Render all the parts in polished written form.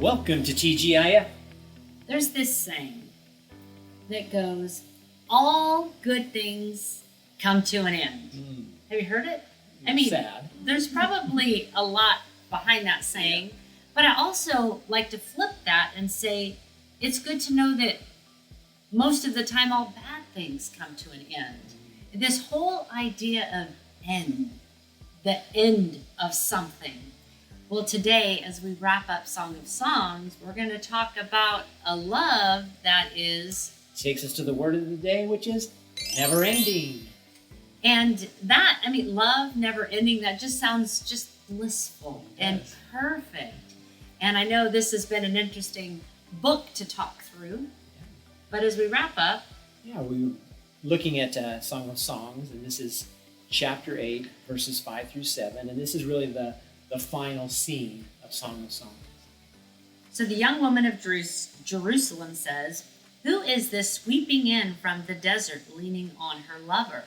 Welcome to TGIF. There's this saying that goes, all good things come to an end. Have you heard it? I mean, sad. There's probably a lot behind that saying, but I also like to flip that and say it's good to know that most of the time all bad things come to an end. This whole idea of end, the end of something. Well, today, as we wrap up Song of Songs, we're going to talk about a love that Takes us to the word of the day, which is never ending. And that, love never ending, that just sounds just blissful and perfect. And I know this has been an interesting book to talk through. But as we wrap up. We're looking at Song of Songs, and this is chapter 8, verses 5 through 7. And this is really the final scene of Song of Songs. So the young woman of Jerusalem says, "Who is this sweeping in from the desert leaning on her lover?"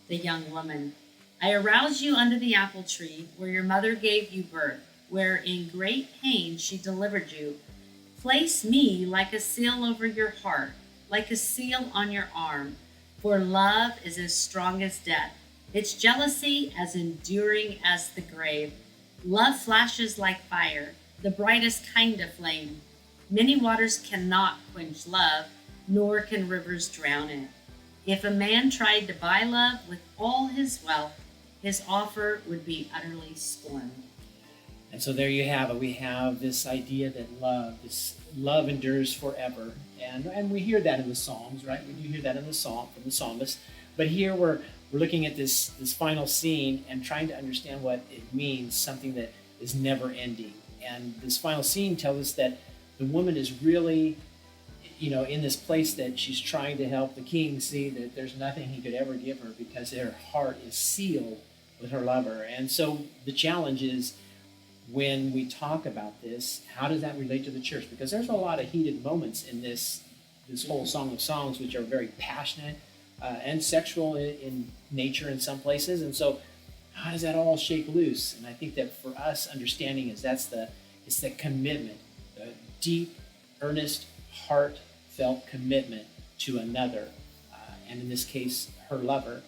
The young woman, "I aroused you under the apple tree where your mother gave you birth, where in great pain she delivered you. Place me like a seal over your heart, like a seal on your arm, for love is as strong as death, its jealousy as enduring as the grave. Love flashes like fire, the brightest kind of flame. Many waters cannot quench love, nor can rivers drown it. If a man tried to buy love with all his wealth, his offer would be utterly scorned." And so there you have it. We have this idea that love endures forever. And we hear that in the Psalms, right? We do hear that in the Psalm from the psalmist. But here we're looking at this final scene and trying to understand what it means, something that is never ending. And this final scene tells us that the woman is really, in this place that she's trying to help the king see that there's nothing he could ever give her because her heart is sealed with her lover. And so the challenge is, when we talk about this, how does that relate to the church? Because there's a lot of heated moments in this whole Song of Songs, which are very passionate and sexual in nature in some places. And so how does that all shake loose? And I think that for us, understanding is it's that commitment, the deep, earnest, heartfelt commitment to another, and in this case, her lover.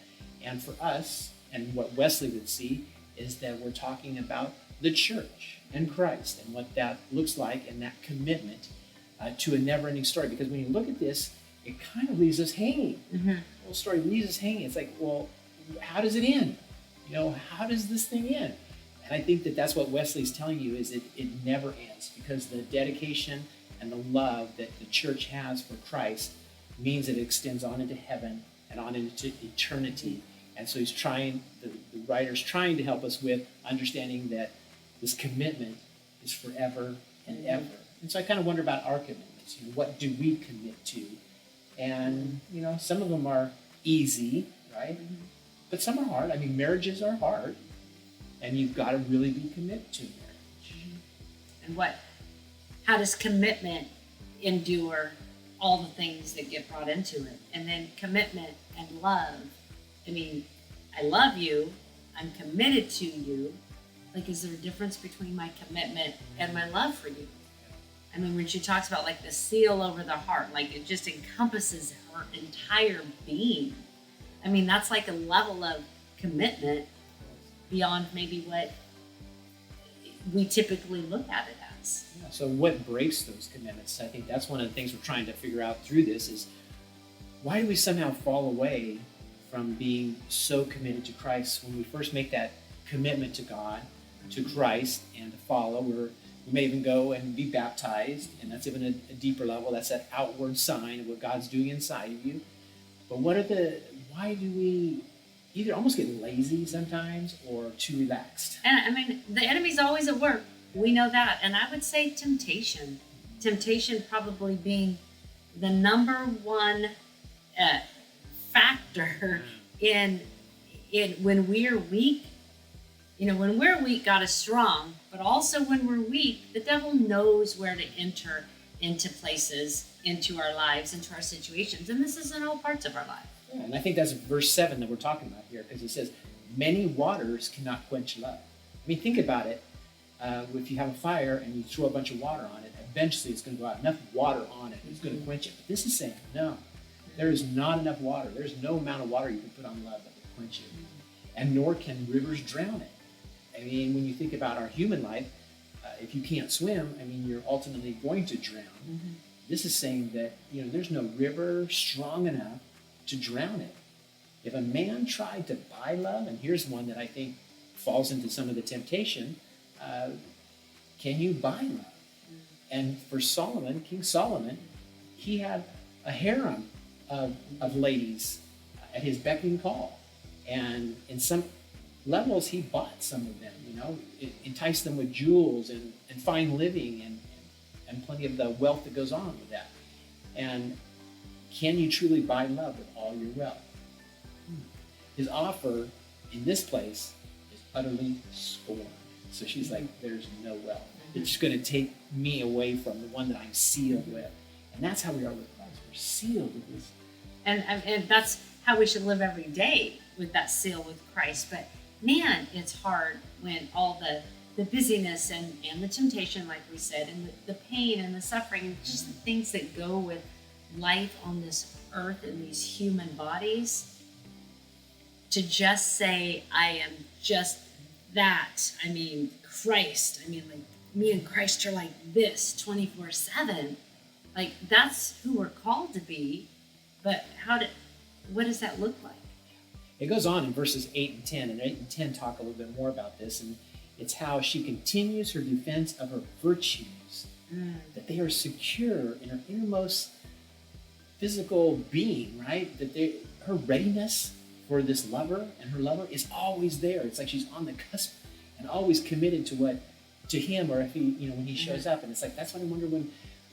And for us, and what Wesley would see, is that we're talking about the church and Christ and what that looks like and that commitment to a never-ending story. Because when you look at this, it kind of leaves us hanging. The whole story leaves us hanging. It's like, well, how does it end? How does this thing end? And I think that that's what Wesley's telling you, is it never ends, because the dedication and the love that the church has for Christ means it extends on into heaven and on into eternity. And so the writer's trying to help us with understanding that this commitment is forever and ever. And so I kind of wonder about our commitments. What do we commit to? And, some of them are easy, right? But some are hard. Marriages are hard. And you've got to really be committed to marriage. And how does commitment endure all the things that get brought into it? And then commitment and love. I love you. I'm committed to you. Is there a difference between my commitment and my love for you? When she talks about the seal over the heart, it just encompasses her entire being. That's a level of commitment beyond maybe what we typically look at it as. Yeah, so what breaks those commitments? I think that's one of the things we're trying to figure out through this is, why do we somehow fall away from being so committed to Christ when we first make that commitment to God, to Christ, and to follow? We may even go and be baptized, and that's even a deeper level. That's that outward sign of what God's doing inside of you. But why do we either almost get lazy sometimes or too relaxed? And the enemy's always at work. We know that. And I would say temptation. Temptation probably being the number one factor in when we're weak. When we're weak, God is strong, but also when we're weak, the devil knows where to enter into places, into our lives, into our situations. And this is in all parts of our life. Yeah, and I think that's verse 7 that we're talking about here, because it says, many waters cannot quench love. Think about it. if you have a fire and you throw a bunch of water on it, eventually it's going to go out. Enough water on it, it's going to quench it. But this is saying, no, there is not enough water. There's no amount of water you can put on love that will quench it. And nor can rivers drown it. I mean, when you think about our human life, if you can't swim, I mean, you're ultimately going to drown. This is saying that, there's no river strong enough to drown it. If a man tried to buy love, and here's one that I think falls into some of the temptation, can you buy love? And for Solomon, King Solomon, he had a harem of ladies at his beck and call. And in some levels, he bought some of them, enticed them with jewels and fine living and plenty of the wealth that goes on with that. And can you truly buy love with all your wealth? His offer in this place is utterly scorned. So she's like, there's no wealth. It's going to take me away from the one that I'm sealed with. And that's how we are with Christ. We're sealed with this. And that's how we should live every day, with that seal with Christ. But man, it's hard when all the busyness and the temptation, like we said, and the pain and the suffering, and just the things that go with life on this earth in these human bodies, to just say, I am just that. I mean, Christ. I mean, like, me and Christ are like this 24/7. Like, that's who we're called to be. But what does that look like? It goes on in verses 8 and 10, and 8 and 10 talk a little bit more about this, and it's how she continues her defense of her virtues, that they are secure in her innermost physical being, right? That her readiness for this lover and her lover is always there. It's like she's on the cusp and always committed to him, or if he, when he shows up. And it's like, that's what I wonder when,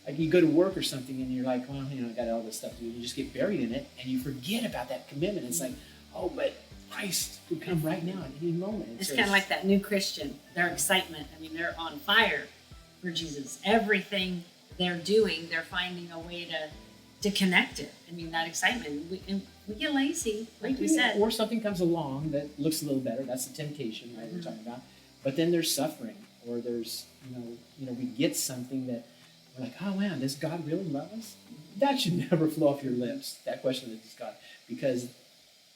like, you go to work or something and you're like, well, I got all this stuff to do. You just get buried in it and you forget about that commitment. It's like, oh, but Christ could come right now at any moment. It's kind of like that new Christian, their excitement. I mean, they're on fire for Jesus. Everything they're doing, they're finding a way to connect it. I mean, that excitement. We get lazy, like we said. Or something comes along that looks a little better. That's the temptation, right? We're talking about. But then there's suffering, or there's, we get something that we're like, oh man, does God really love us? That should never flow off your lips. That question is God, because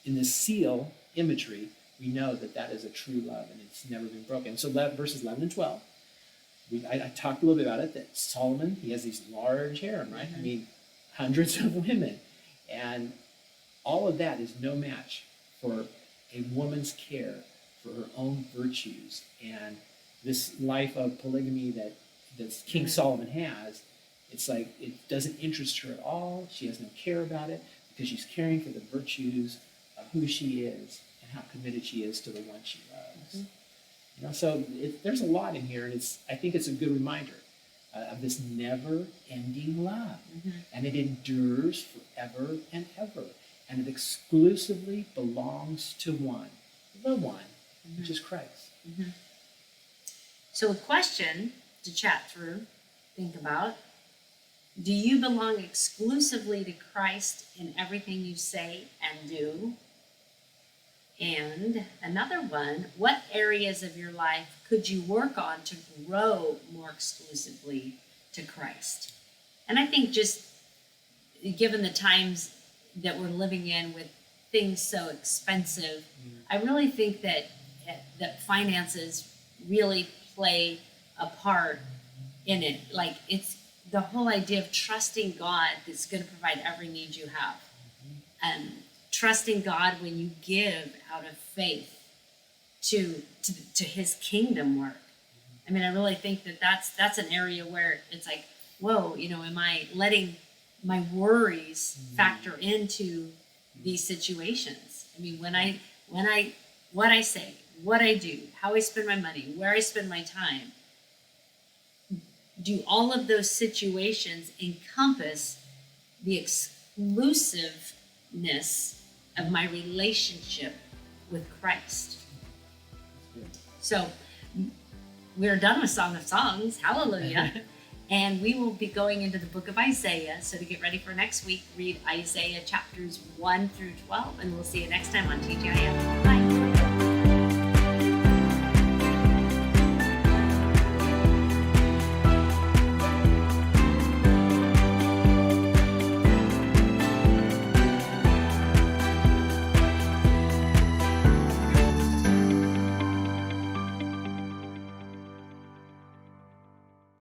in this seal imagery, we know that is a true love and it's never been broken. So verses 11 and 12, I talked a little bit about it, that Solomon, he has these large harem, right? I mean, hundreds of women. And all of that is no match for a woman's care for her own virtues. And this life of polygamy that King Solomon has, it's like it doesn't interest her at all. She has no care about it because she's caring for the virtues of who she is and how committed she is to the one she loves. So there's a lot in here, and I think it's a good reminder of this never-ending love. And it endures forever and ever. And it exclusively belongs to one, the one, which is Christ. So a question to chat through, think about: do you belong exclusively to Christ in everything you say and do? And another one, what areas of your life could you work on to grow more exclusively to Christ? And I think, just given the times that we're living in with things so expensive, I really think that finances really play a part in it. Like, it's the whole idea of trusting God that's going to provide every need you have. And trusting God when you give out of faith to his kingdom work. I mean, I really think that's an area where it's like, whoa, am I letting my worries factor into these situations? I mean, what I say, what I do, how I spend my money, where I spend my time, do all of those situations encompass the exclusiveness of my relationship with Christ? So we're done with Song of Songs. Hallelujah. And we will be going into the book of Isaiah. So to get ready for next week, read Isaiah chapters 1 through 12. And we'll see you next time on TGIF. Bye.